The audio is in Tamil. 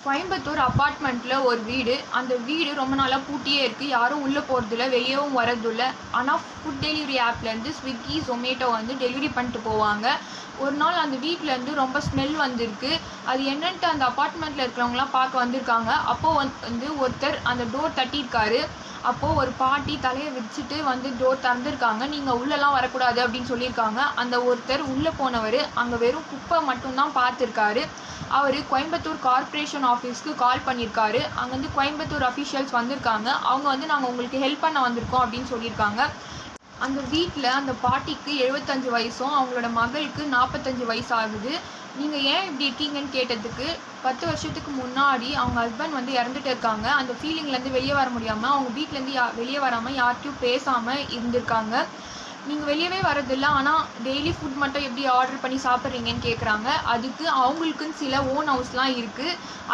கோயம்புத்தூர் அப்பார்ட்மெண்ட்டில் ஒரு வீடு. அந்த வீடு ரொம்ப நாளாக பூட்டியே இருக்குது. யாரும் உள்ளே போகிறதில்ல, வெளியவும் வரதில்ல. ஆனால் ஃபுட் டெலிவரி ஆப்லேருந்து ஸ்விக்கி, ஜொமேட்டோ வந்து டெலிவரி பண்ணிட்டு போவாங்க. ஒரு நாள் அந்த வீட்டிலேருந்து ரொம்ப ஸ்மெல் வந்திருக்கு. அது என்னன்ட்டு அந்த அப்பார்ட்மெண்ட்டில் இருக்கிறவங்களாம் பார்க்க வந்திருக்காங்க. அப்போது வந்து ஒருத்தர் அந்த டோர் தட்டியிருக்காரு. அப்போது ஒரு பாட்டி தலையை வச்சுட்டு வந்து டோர் திறந்துருக்காங்க. நீங்கள் உள்ளெல்லாம் வரக்கூடாது அப்படின்னு சொல்லியிருக்காங்க. அந்த ஒருத்தர் உள்ளே போனவர் அங்கே வெறும் குப்பை மட்டும்தான் பார்த்துருக்காரு. அவர் கோயம்புத்தூர் கார்ப்பரேஷன் ஆஃபீஸ்க்கு கால் பண்ணியிருக்காரு. அங்கேருந்து கோயம்புத்தூர் அஃபிஷியல்ஸ் வந்திருக்காங்க. அவங்க வந்து நாங்கள் உங்களுக்கு ஹெல்ப் பண்ண வந்திருக்கோம் அப்படின்னு சொல்லியிருக்காங்க. அந்த வீட்டில் அந்த பாட்டிக்கு 75 வயசும் அவங்களோட மகளுக்கு 45 வயசு ஆகுது. நீங்கள் ஏன் இப்படி இருக்கீங்கன்னு கேட்டதுக்கு 10 வருஷத்துக்கு முன்னாடி அவங்க ஹஸ்பண்ட் வந்து இறந்துட்டு இருக்காங்க. அந்த ஃபீலிங்லேருந்து வெளியே வர முடியாமல் அவங்க வீட்டிலேருந்து வெளியே வராமல் யார்கிட்டையும் பேசாமல் இருந்திருக்காங்க. நீங்கள் வெளியவே வரதில்லை, ஆனால் டெய்லி ஃபுட் மட்டும் எப்படி ஆர்டர் பண்ணி சாப்பிட்றீங்கன்னு கேட்குறாங்க. அதுக்கு அவங்களுக்குன்னு சில ஓன் ஹவுஸ்லாம் இருக்குது.